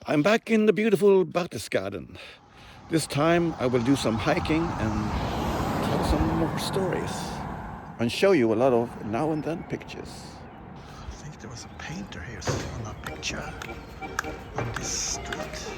I'm back in the beautiful Berchtesgaden. This time I will do some hiking and tell some more stories and show you a lot of now and then pictures. I think there was a painter here sitting on a picture on this street.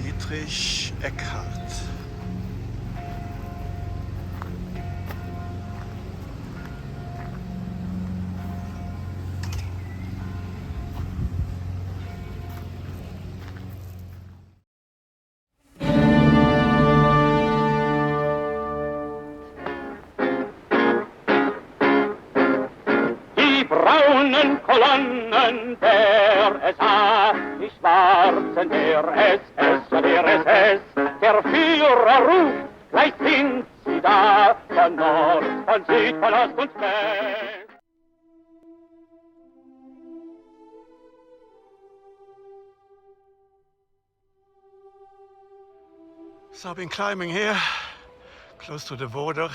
Dietrich Eckart. Die braunen Kolonnen der SA, die schwarzen der SS, der Führer ruft, gleich sind sie da, von Nord, von Süd, von Ost und West. So I've been climbing here, close to the border.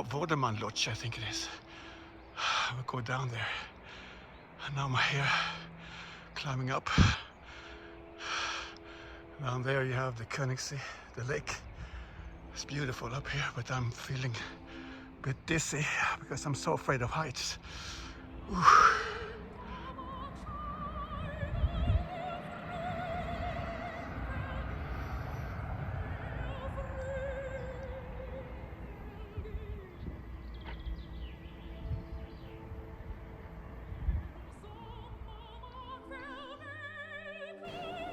Vorderman Lodge, I think it is. I will go down there. And now I'm here, climbing up. Down there you have the Königssee, the lake. It's beautiful up here, but I'm feeling a bit dizzy because I'm so afraid of heights. Ooh.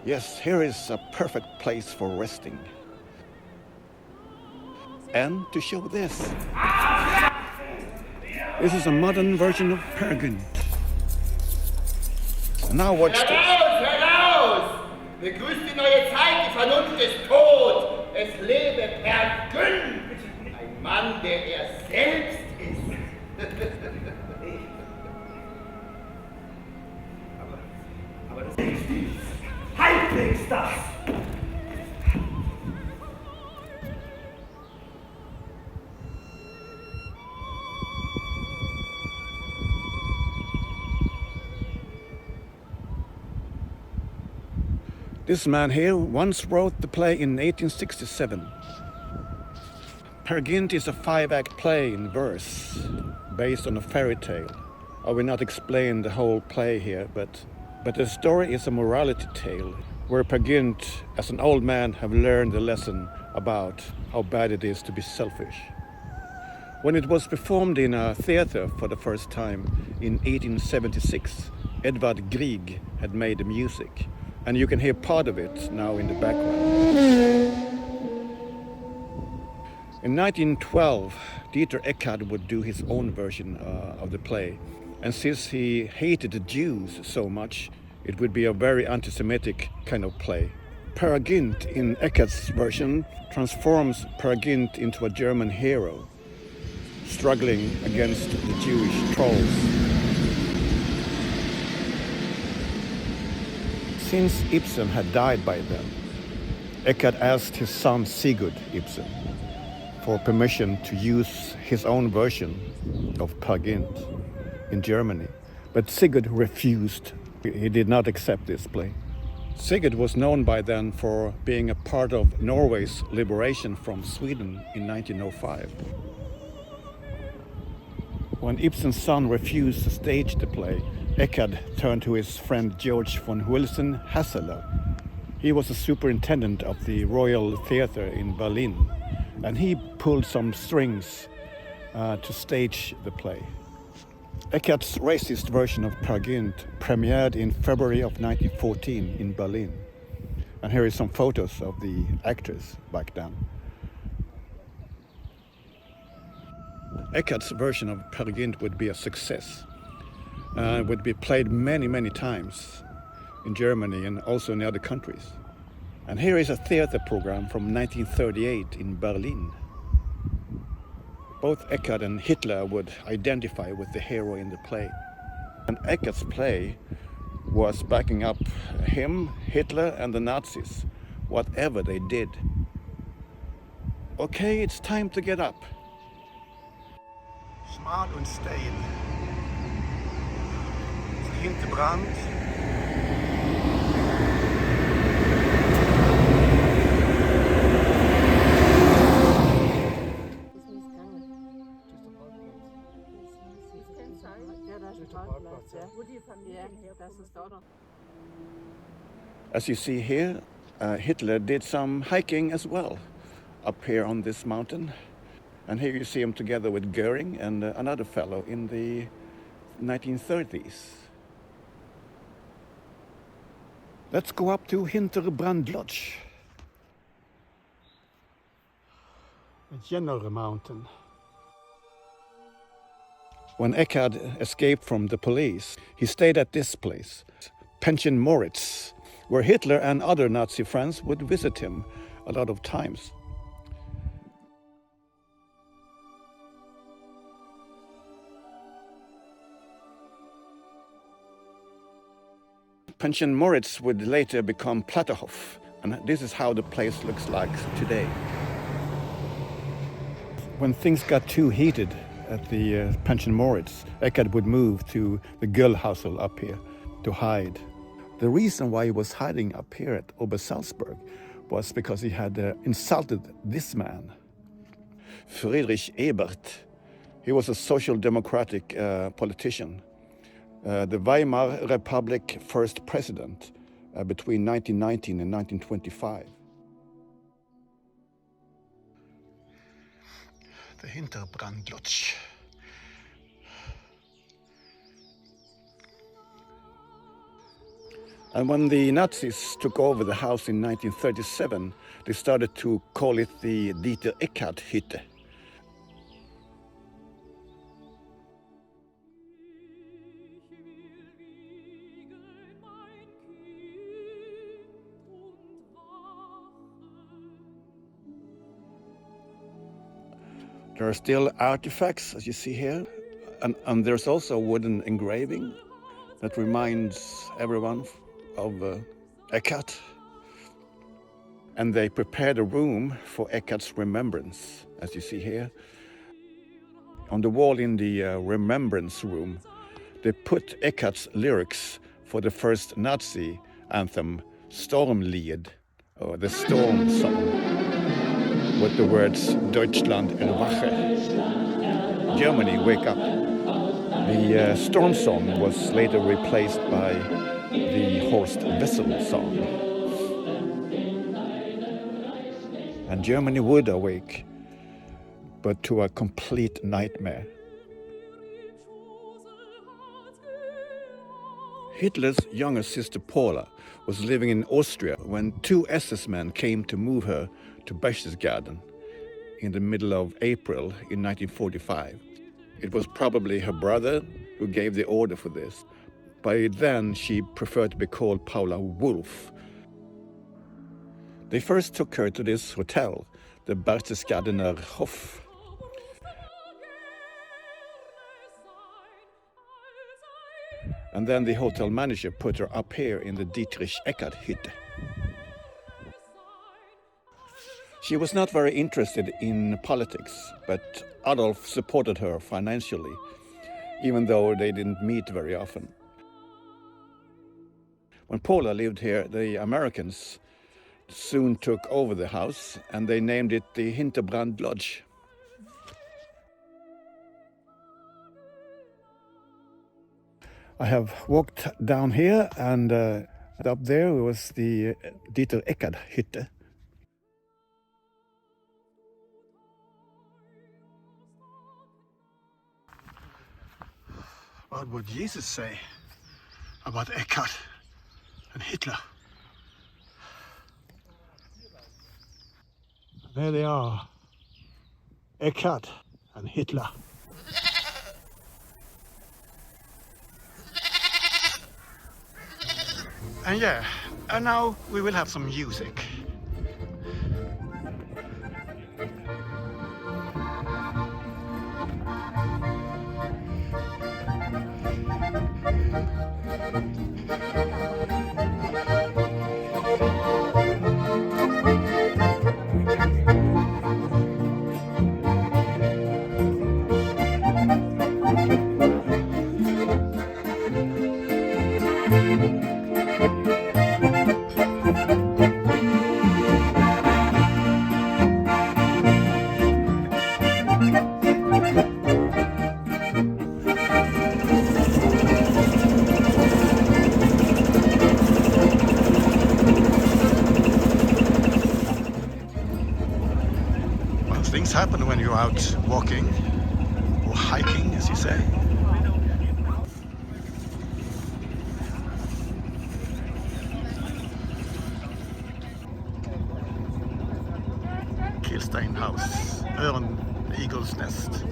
Yes, here is a perfect place for resting. And to show this. This is a modern version of Peer Gynt. Now watch this. Heraus! Begrüßt die neue Zeit, die Vernunft ist tot. Es lebe Peer Gynt, ein Mann, der er selbst ist. aber das ist nichts. Halbwegs das! This man here once wrote the play in 1867. Peer Gynt is a 5-act play in verse, based on a fairy tale. I will not explain the whole play here, but the story is a morality tale, where Peer Gynt, as an old man, have learned a lesson about how bad it is to be selfish. When it was performed in a theater for the first time in 1876, Edvard Grieg had made the music, and you can hear part of it now in the background. In 1912, Dietrich Eckart would do his own version of the play, and since he hated the Jews so much, it would be a very anti-Semitic kind of play. Peer Gynt in Eckart's version transforms Peer Gynt into a German hero, struggling against the Jewish trolls. Since Ibsen had died by then, Eckart asked his son Sigurd Ibsen for permission to use his own version of Peer Gynt in Germany, but Sigurd refused. He did not accept this play. Sigurd was known by then for being a part of Norway's liberation from Sweden in 1905. When Ibsen's son refused to stage the play, Eckart turned to his friend George von Wilson-Hasseler. He was the superintendent of the Royal Theatre in Berlin, and he pulled some strings to stage the play. Eckart's racist version of Peer Gynt premiered in February of 1914 in Berlin. And here is some photos of the actors back then. Eckart's version of Peer Gynt would be a success. Would be played many, many times in Germany and also in other countries. And here is a theater program from 1938 in Berlin. Both Eckart and Hitler would identify with the hero in the play. And Eckart's play was backing up him, Hitler, and the Nazis, whatever they did. Okay, it's time to get up. Schmal und steil. Hinterbrand. As you see here, Hitler did some hiking as well up here on this mountain. And here you see him together with Goering and another fellow in the 1930s. Let's go up to Hinterbrand Lodge. A general mountain. When Eckart escaped from the police, he stayed at this place, Pension Moritz, where Hitler and other Nazi friends would visit him a lot of times. Pension Moritz would later become Platterhof, and this is how the place looks like today. When things got too heated at the Pension Moritz, Eckart would move to the Gullhausel up here to hide. The reason why he was hiding up here at Obersalzberg was because he had insulted this man, Friedrich Ebert. He was a social democratic politician. The Weimar Republic first president between 1919 and 1925. The Hinterbrand Lodge. And when the Nazis took over the house in 1937, they started to call it the Dietrich Eckart Hütte. There are still artifacts, as you see here, and there's also a wooden engraving that reminds everyone of Eckart. And they prepared a room for Eckart's remembrance, as you see here. On the wall in the remembrance room, they put Eckart's lyrics for the first Nazi anthem, Stormlied, or the Storm Song, with the words Deutschland erwache, Germany wake up. The Storm Song was later replaced by the Horst Wessel song. And Germany would awake, but to a complete nightmare. Hitler's younger sister Paula was living in Austria when two SS men came to move her to Berchtesgaden in the middle of April in 1945. It was probably her brother who gave the order for this. By then, she preferred to be called Paula Wolf. They first took her to this hotel, the Berchtesgadener Hof. And then the hotel manager put her up here in the Dietrich Eckart Hütte. She was not very interested in politics, but Adolf supported her financially, even though they didn't meet very often. When Paula lived here, the Americans soon took over the house, and they named it the Hinterbrand Lodge. I have walked down here, and up there was the Dietrich Eckart Hütte. What would Jesus say about Eckart and Hitler? There they are, Eckart and Hitler. And yeah, and now we will have some music. Things happen when you're out walking or hiking, as you say. Kilstein House, Eagle's Nest.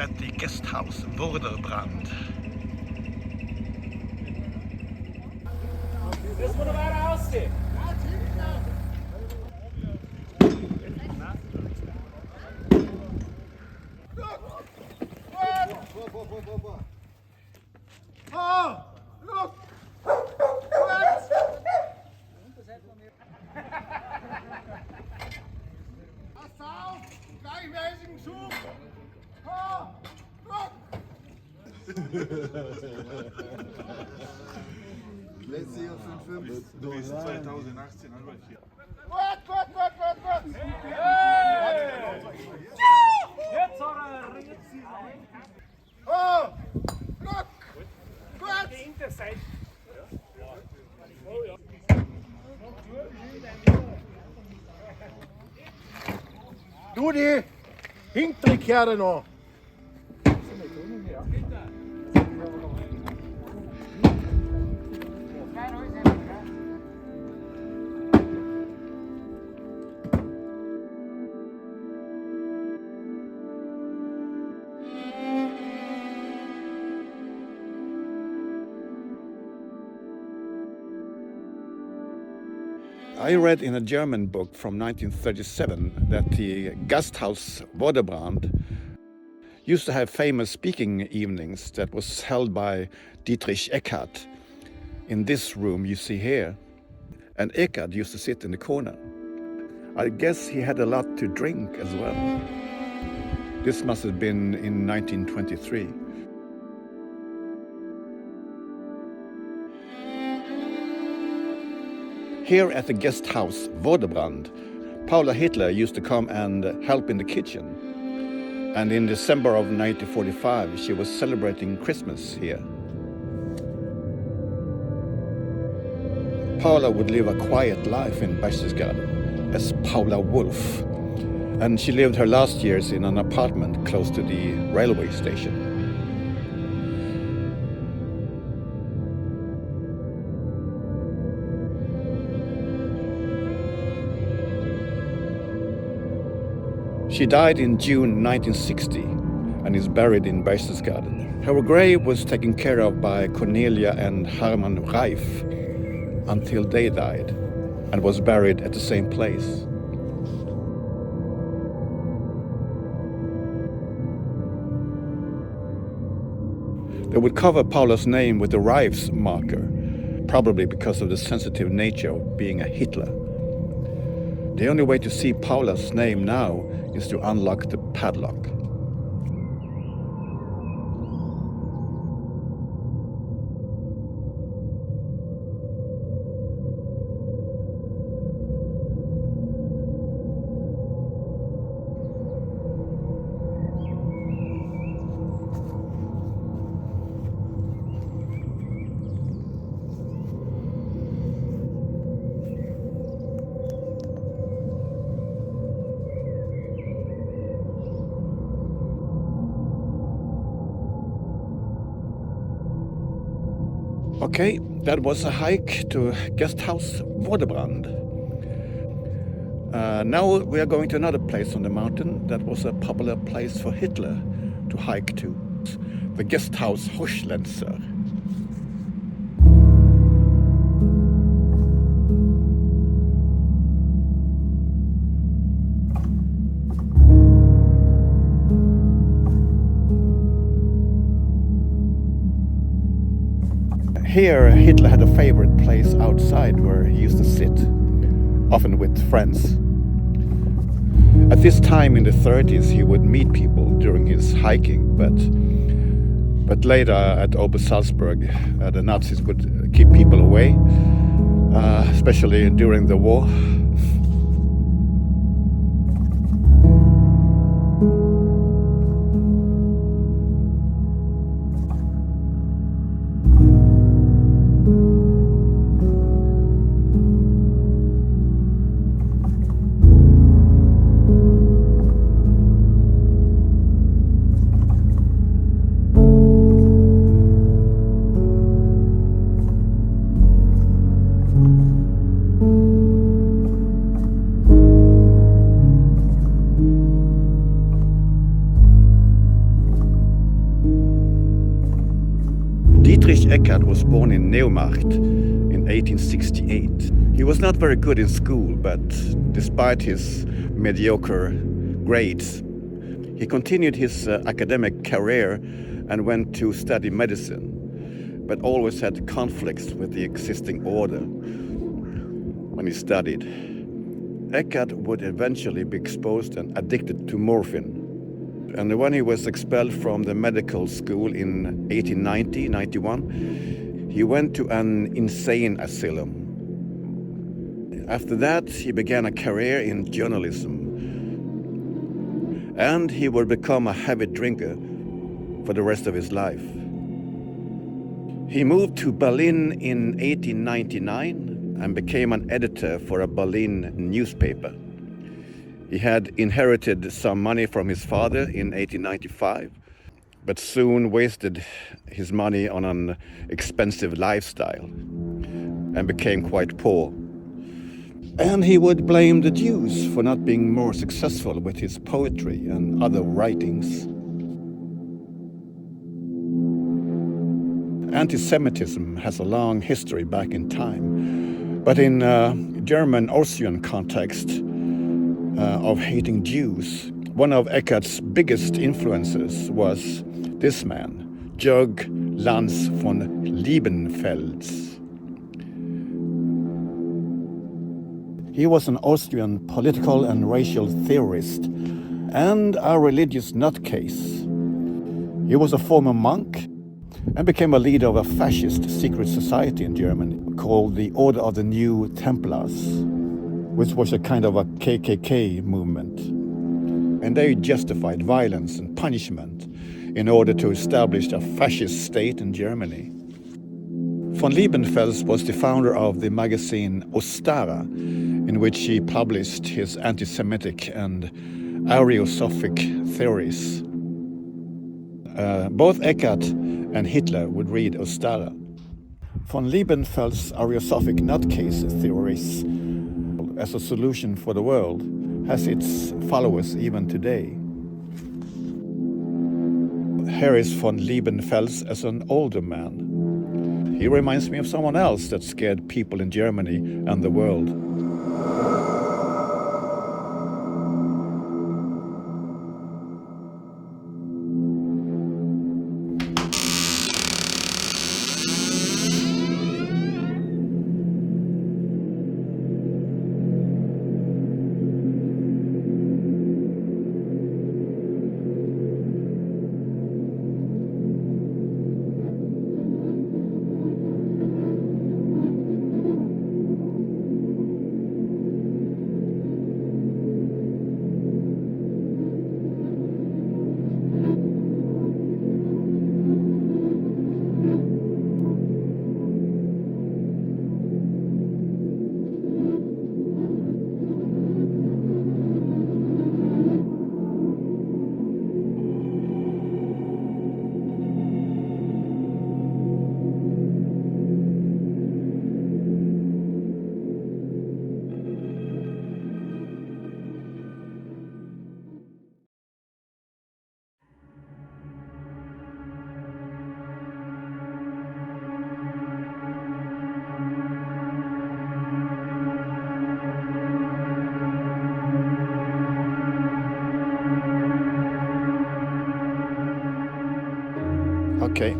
At the guest house Vorderbrand. Das muss aber aussehen. Pass auf! Gleichmäßigen Zug! Letztes Jahr 5,5. Bis 2018 Anwalt hier. Gut! Jetzt riert sie rein. Oh! Ruck! Gut! Die Hinterseite. Du die hintere Kerle noch! I read in a German book from 1937 that the Gasthaus Vorderbrand used to have famous speaking evenings that was held by Dietrich Eckart in this room you see here. And Eckart used to sit in the corner. I guess he had a lot to drink as well. This must have been in 1923. Here at the guest house Vorderbrand, Paula Hitler used to come and help in the kitchen. And in December of 1945, she was celebrating Christmas here. Paula would live a quiet life in Berchtesgaden as Paula Wolf. And she lived her last years in an apartment close to the railway station. She died in June 1960 and is buried in Berchtesgaden. Her grave was taken care of by Cornelia and Hermann Reif until they died and was buried at the same place. They would cover Paula's name with the Reif's marker, probably because of the sensitive nature of being a Hitler. The only way to see Paula's name now is to unlock the padlock. Okay, that was a hike to guest house Vorderbrand. Now we are going to another place on the mountain that was a popular place for Hitler to hike to, the guest house Hochlenzer. Here Hitler had a favorite place outside where he used to sit, often with friends. At this time in the 30s he would meet people during his hiking, but later at Obersalzberg the Nazis would keep people away, especially during the war. Dietrich Eckart was born in Neumarkt in 1868. He was not very good in school, but despite his mediocre grades, he continued his academic career and went to study medicine, but always had conflicts with the existing order when he studied. Eckart would eventually be exposed and addicted to morphine. And when he was expelled from the medical school in 1890-91, he went to an insane asylum. After that, he began a career in journalism. And he would become a heavy drinker for the rest of his life. He moved to Berlin in 1899 and became an editor for a Berlin newspaper. He had inherited some money from his father in 1895, but soon wasted his money on an expensive lifestyle and became quite poor. And he would blame the Jews for not being more successful with his poetry and other writings. Anti-Semitism has a long history back in time, but in German-Austrian context, of hating Jews, one of Eckart's biggest influences was this man, Jörg Lanz von Liebenfels. He was an Austrian political and racial theorist and a religious nutcase. He was a former monk and became a leader of a fascist secret society in Germany called the Order of the New Templars, which was a kind of a KKK movement. And they justified violence and punishment in order to establish a fascist state in Germany. Von Liebenfels was the founder of the magazine Ostara, in which he published his anti-Semitic and Ariosophic theories. Both Eckart and Hitler would read Ostara. Von Liebenfels' Ariosophic nutcase theories as a solution for the world has its followers even today. Here is von Liebenfels as an older man. He reminds me of someone else that scared people in Germany and the world. Okay,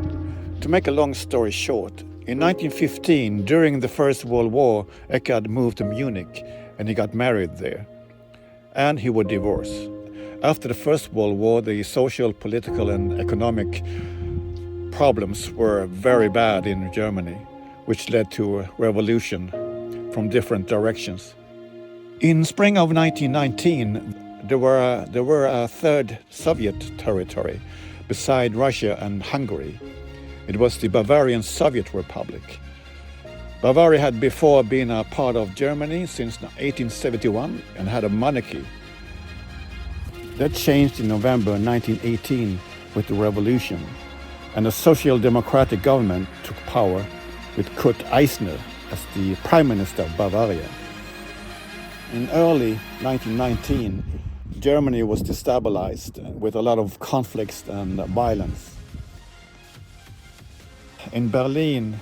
to make a long story short, in 1915, during the First World War, Eckart moved to Munich and he got married there. And he would divorce. After the First World War, the social, political and economic problems were very bad in Germany, which led to a revolution from different directions. In spring of 1919, there were a third Soviet territory beside Russia and Hungary. It was the Bavarian Soviet Republic. Bavaria had before been a part of Germany since 1871 and had a monarchy. That changed in November 1918 with the revolution, and a social democratic government took power with Kurt Eisner as the Prime Minister of Bavaria. In early 1919, Germany was destabilized with a lot of conflicts and violence. In Berlin,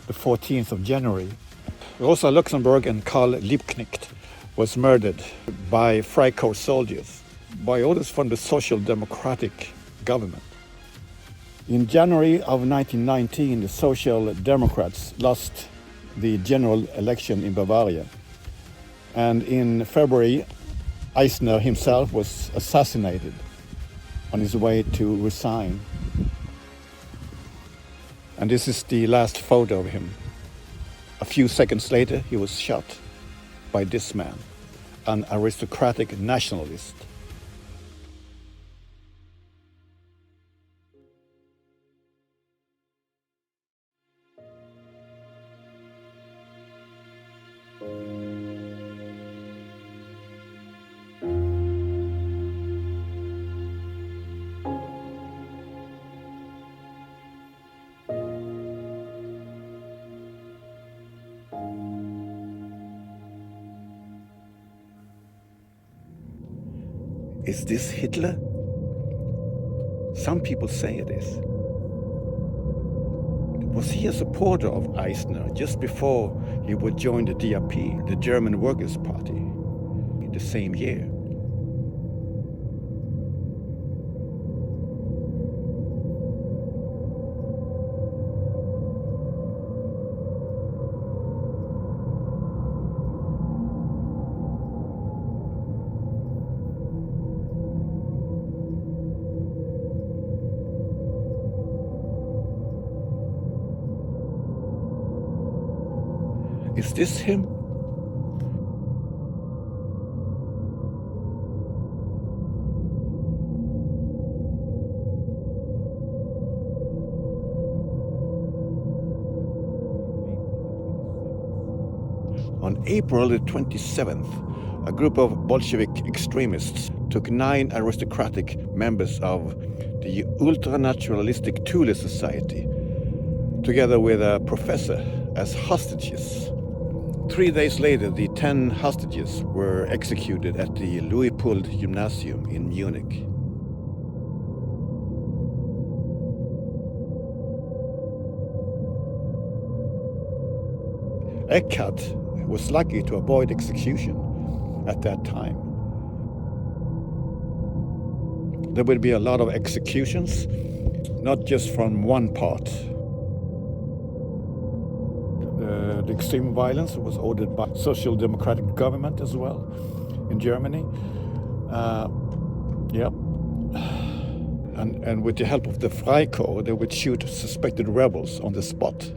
the 14th of January, Rosa Luxemburg and Karl Liebknecht was murdered by Freikorps soldiers, by orders from the Social Democratic government. In January of 1919, the Social Democrats lost the general election in Bavaria. And in February, Eisner himself was assassinated on his way to resign. And this is the last photo of him. A few seconds later, he was shot by this man, an aristocratic nationalist. Is this Hitler? Some people say it is. Was he a supporter of Eisner just before he would join the DRP, the German Workers' Party, in the same year? Is this him? On April the 27th, a group of Bolshevik extremists took 9 aristocratic members of the ultranaturalistic Thule Society, together with a professor, as hostages. 3 days later, the 10 hostages were executed at the Luitpold Gymnasium in Munich. Eckart was lucky to avoid execution at that time. There would be a lot of executions, not just from one part. The extreme violence was ordered by Social Democratic government as well in Germany. And with the help of the Freikorps, they would shoot suspected rebels on the spot.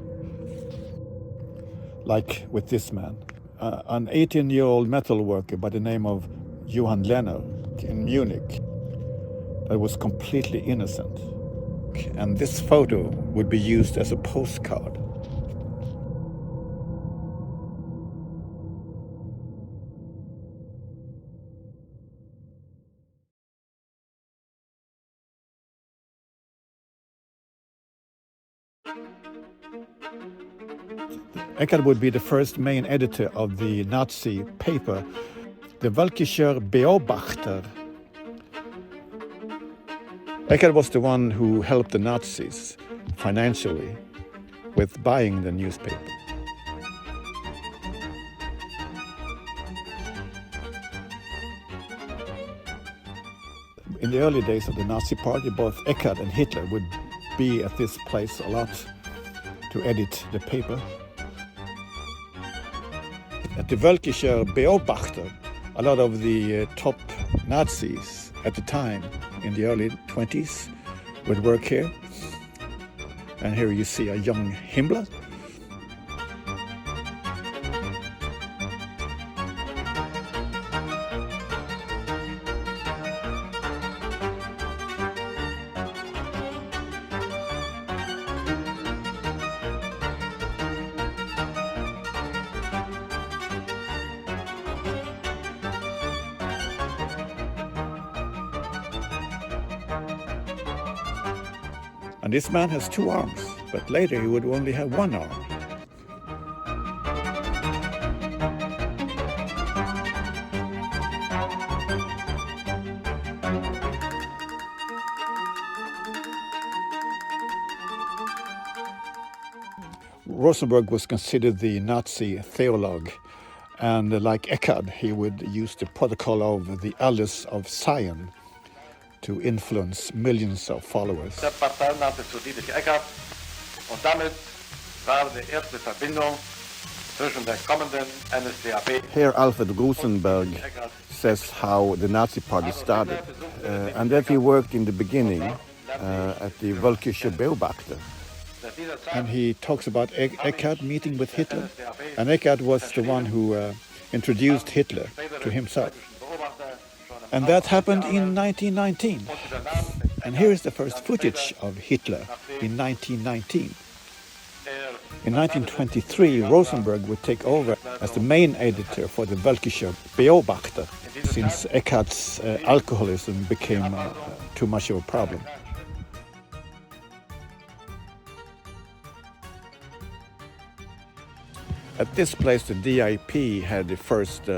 Like with this man, an 18-year-old metal worker by the name of Johann Lenner in Munich that was completely innocent. And this photo would be used as a postcard. Eckart would be the first main editor of the Nazi paper, the Völkischer Beobachter. Eckart was the one who helped the Nazis financially with buying the newspaper. In the early days of the Nazi party, both Eckart and Hitler would be at this place a lot to edit the paper. At the Völkischer Beobachter, a lot of the top Nazis at the time, in the early 20s, would work here. And here you see a young Himmler. And this man has two arms, but later he would only have one arm. Rosenberg was considered the Nazi theologue, and like Eckart, he would use the protocol of the Elders of Zion to influence millions of followers. Der Partei nannte zu Dietrich Eckart und damit war die erste Verbindung zwischen der kommenden NSDAP. Here Alfred Rosenberg says how the Nazi party started, and that he worked in the beginning at the Völkische Beobachter. And he talks about Eckart meeting with Hitler, and Eckart was the one who introduced Hitler to himself. And that happened in 1919. And here is the first footage of Hitler in 1919. In 1923, Rosenberg would take over as the main editor for the Völkischer Beobachter, since Eckart's alcoholism became too much of a problem. At this place, the DIP had the first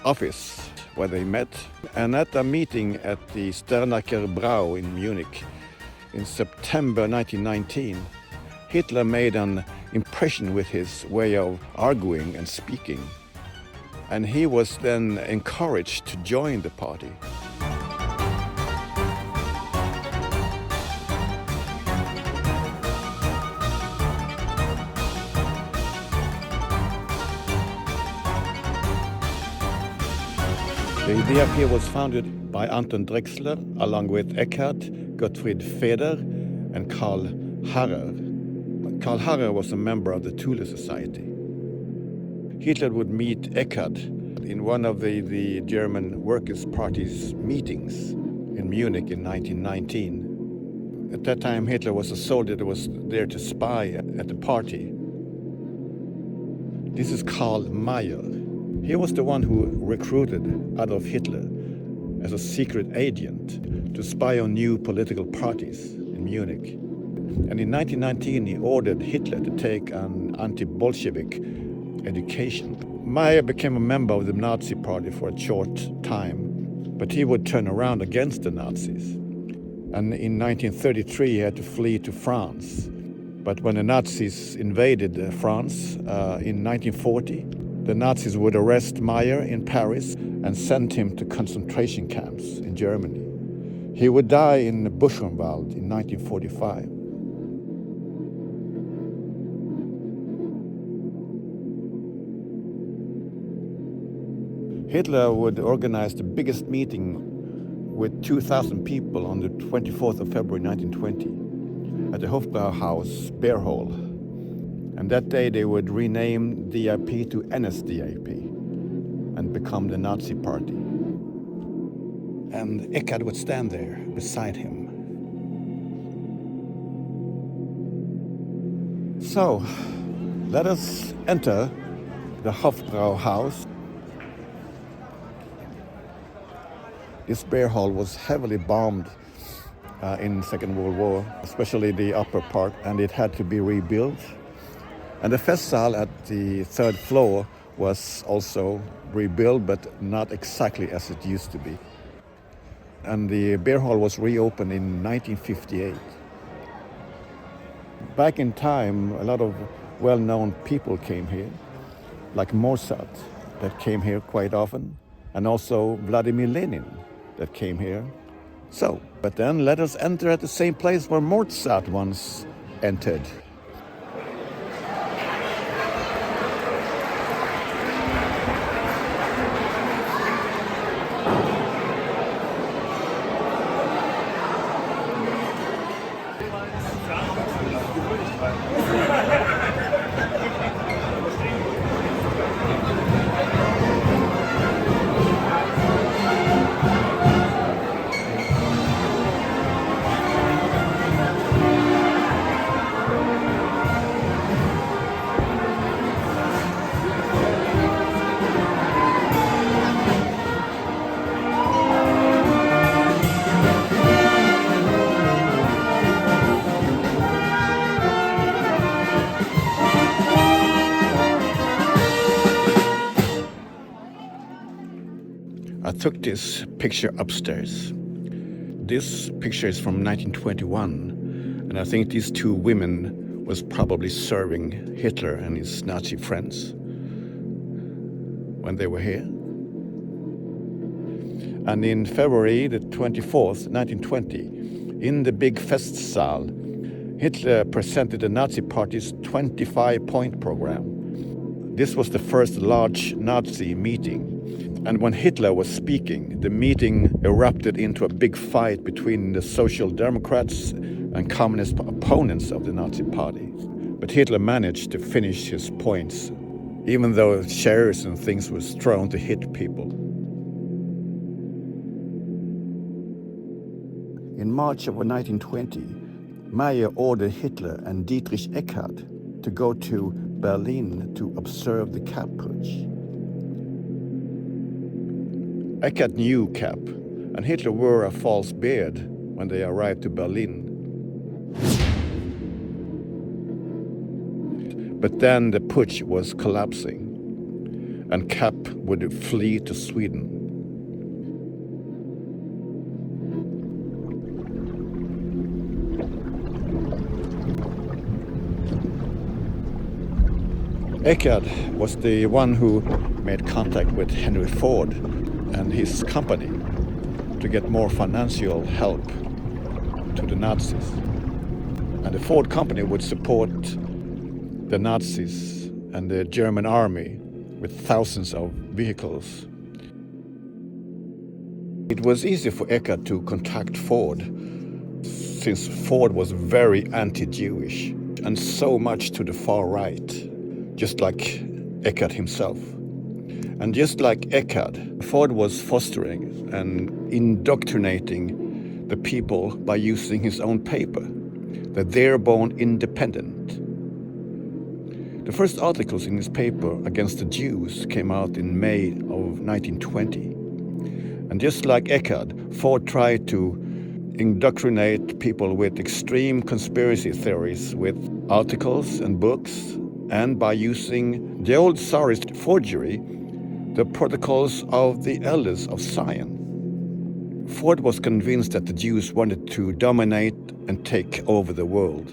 office where they met. And at a meeting at the Sternacker Brau in Munich in September 1919, Hitler made an impression with his way of arguing and speaking. And he was then encouraged to join the party. The DIP was founded by Anton Drexler, along with Eckart, Gottfried Feder, and Karl Harrer. Karl Harrer was a member of the Thule Society. Hitler would meet Eckart in one of the German Workers' Party's meetings in Munich in 1919. At that time, Hitler was a soldier that was there to spy at the party. This is Karl Mayer. He was the one who recruited Adolf Hitler as a secret agent to spy on new political parties in Munich. And in 1919, he ordered Hitler to take an anti-Bolshevik education. Mayer became a member of the Nazi party for a short time, but he would turn around against the Nazis. And in 1933, he had to flee to France. But when the Nazis invaded France in 1940, the Nazis would arrest Mayer in Paris and send him to concentration camps in Germany. He would die in Buchenwald in 1945. Hitler would organize the biggest meeting with 2,000 people on the 24th of February 1920 at the Hofbrauhaus Beerhol. And that day they would rename DIP to NSDAP and become the Nazi party. And Eckart would stand there beside him. So, let us enter the Hofbrauhaus. This beer hall was heavily bombed in the Second World War, especially the upper part, and it had to be rebuilt. And the Festsaal at the third floor was also rebuilt, but not exactly as it used to be. And the beer hall was reopened in 1958. Back in time, a lot of well-known people came here, like Mozart, that came here quite often, and also Vladimir Lenin, that came here, So, but then let us enter at the same place where Mozart once entered. I took this picture upstairs. This picture is from 1921, and I think these two women was probably serving Hitler and his Nazi friends when they were here. And in February the 24th, 1920, in the big Festsaal, Hitler presented the Nazi Party's 25-point program. This was the first large Nazi meeting. And when Hitler was speaking, the meeting erupted into a big fight between the Social Democrats and communist opponents of the Nazi Party. But Hitler managed to finish his points, even though chairs and things were thrown to hit people. In March of 1920, Meyer ordered Hitler and Dietrich Eckart to go to Berlin to observe the Cap Putsch. Eckart knew Cap, and Hitler wore a false beard when they arrived to Berlin. But then the putsch was collapsing, and Cap would flee to Sweden. Eckart was the one who made contact with Henry Ford and his company to get more financial help to the Nazis. And the Ford company would support the Nazis and the German army with thousands of vehicles. It was easy for Eckart to contact Ford, since Ford was very anti-Jewish and so much to the far right, just like Eckart himself. And just like Eckart, Ford was fostering and indoctrinating the people by using his own paper, the They're Born Independent. The first articles in his paper against the Jews came out in May of 1920. And just like Eckart, Ford tried to indoctrinate people with extreme conspiracy theories with articles and books, and by using the old Tsarist forgery, the Protocols of the Elders of Zion. Ford was convinced that the Jews wanted to dominate and take over the world.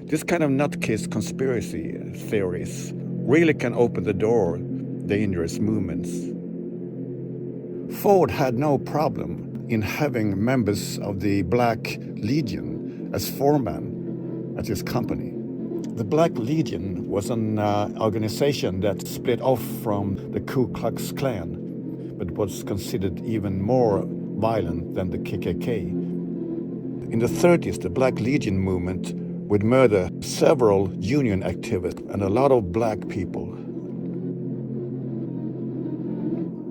This kind of nutcase conspiracy theories really can open the door to dangerous movements. Ford had no problem in having members of the Black Legion as foreman at his company. The Black Legion was an organization that split off from the Ku Klux Klan, but was considered even more violent than the KKK. In the 30s, the Black Legion movement would murder several union activists and a lot of black people.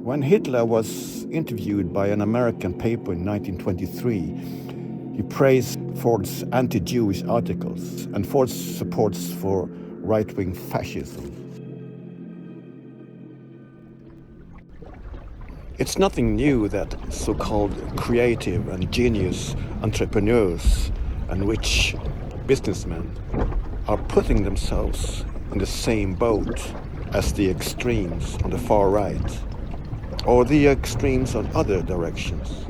When Hitler was interviewed by an American paper in 1923, he praised Ford's anti-Jewish articles and Ford's supports for right-wing fascism. It's nothing new that so-called creative and genius entrepreneurs and rich businessmen are putting themselves in the same boat as the extremes on the far right or the extremes on other directions.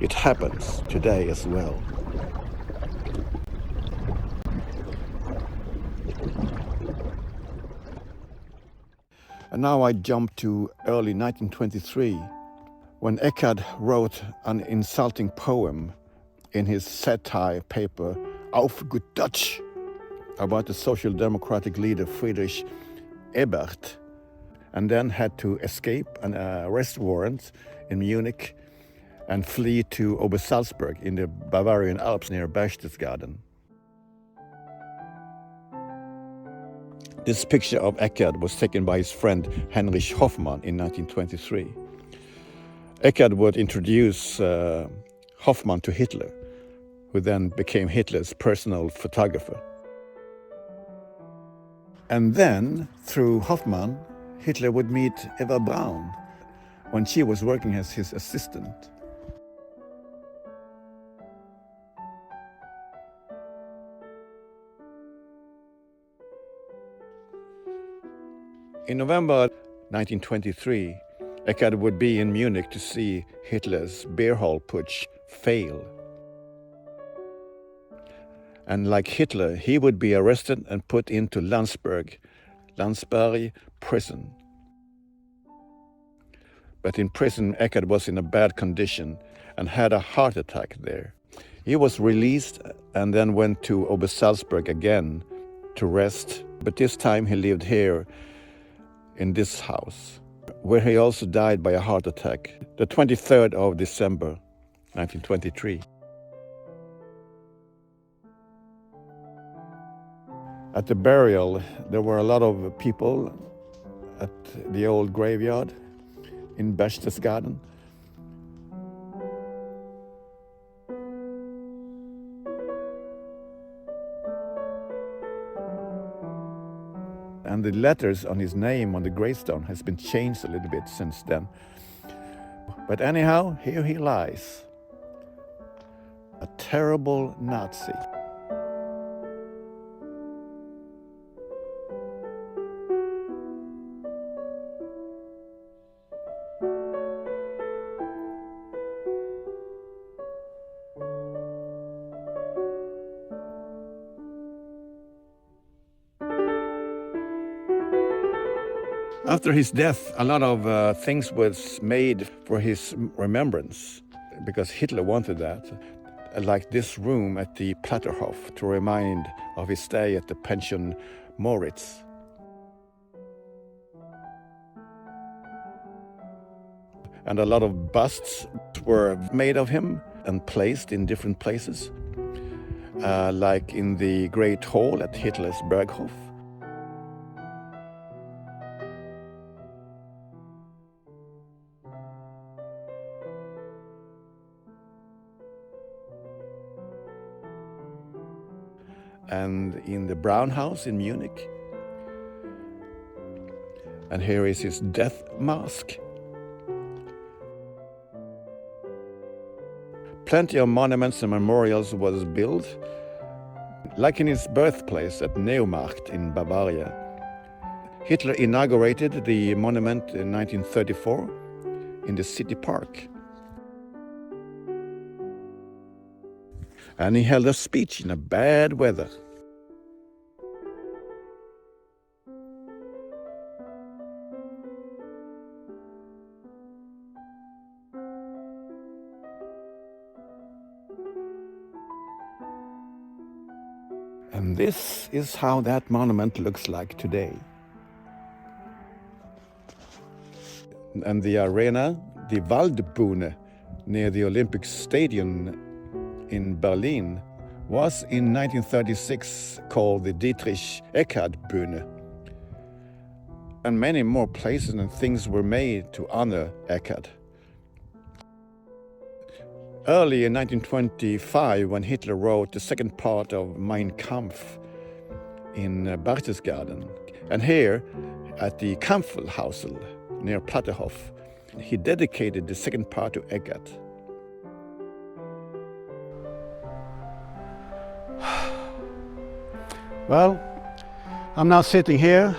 It happens today as well. And now I jump to early 1923, When Eckart wrote an insulting poem in his satire paper Auf gut Deutsch about the social democratic leader Friedrich Ebert, and then had to escape an arrest warrant in Munich and flee to Obersalzberg in the Bavarian Alps near Berchtesgaden. This picture of Eckart was taken by his friend Heinrich Hoffmann in 1923. Eckart would introduce Hoffmann to Hitler, who then became Hitler's personal photographer. And then, through Hoffmann, Hitler would meet Eva Braun when she was working as his assistant. In November 1923, Eckart would be in Munich to see Hitler's beer hall putsch fail. And like Hitler, he would be arrested and put into Landsberg prison. But in prison, Eckart was in a bad condition and had a heart attack there. He was released and then went to Obersalzberg again to rest, but this time he lived here in this house, where he also died by a heart attack, the 23rd of December, 1923. At the burial, there were a lot of people at the old graveyard in Berchtesgaden. And the letters on his name on the gravestone has been changed a little bit since then. But anyhow, here he lies. A terrible Nazi. After his death, a lot of things was made for his remembrance, because Hitler wanted that, like this room at the Platterhof to remind of his stay at the Pension Moritz. And a lot of busts were made of him and placed in different places, like in the Great Hall at Hitler's Berghof. And in the Brown House in Munich. And here is his death mask. Plenty of monuments and memorials was built, like in his birthplace at Neumarkt in Bavaria. Hitler inaugurated the monument in 1934 in the city park. And he held a speech in a bad weather. And this is how that monument looks like today. And the arena, the Waldbühne, near the Olympic Stadium in Berlin, was in 1936 called the Dietrich Eckart Bühne. And many more places and things were made to honor Eckart. Early in 1925, when Hitler wrote the second part of Mein Kampf in Berchtesgaden, and here at the Kampfelhausel near Platterhof, he dedicated the second part to Eckart. Well, I'm now sitting here,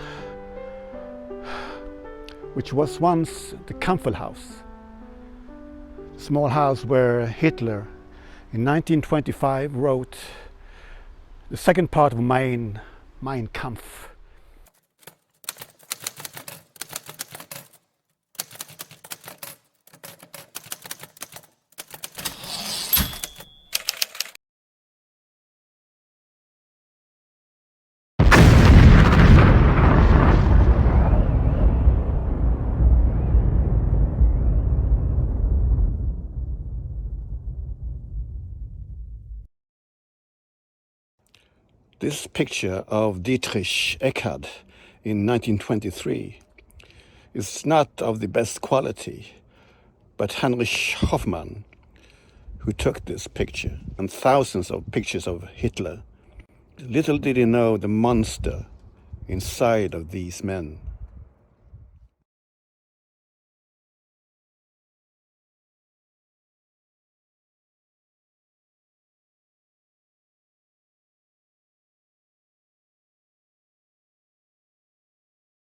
which was once the Kampfelhaus, small house where Hitler in 1925 wrote the second part of Mein Kampf. This picture of Dietrich Eckart in 1923 is not of the best quality, but Heinrich Hoffmann, who took this picture, and thousands of pictures of Hitler, little did he know the monster inside of these men.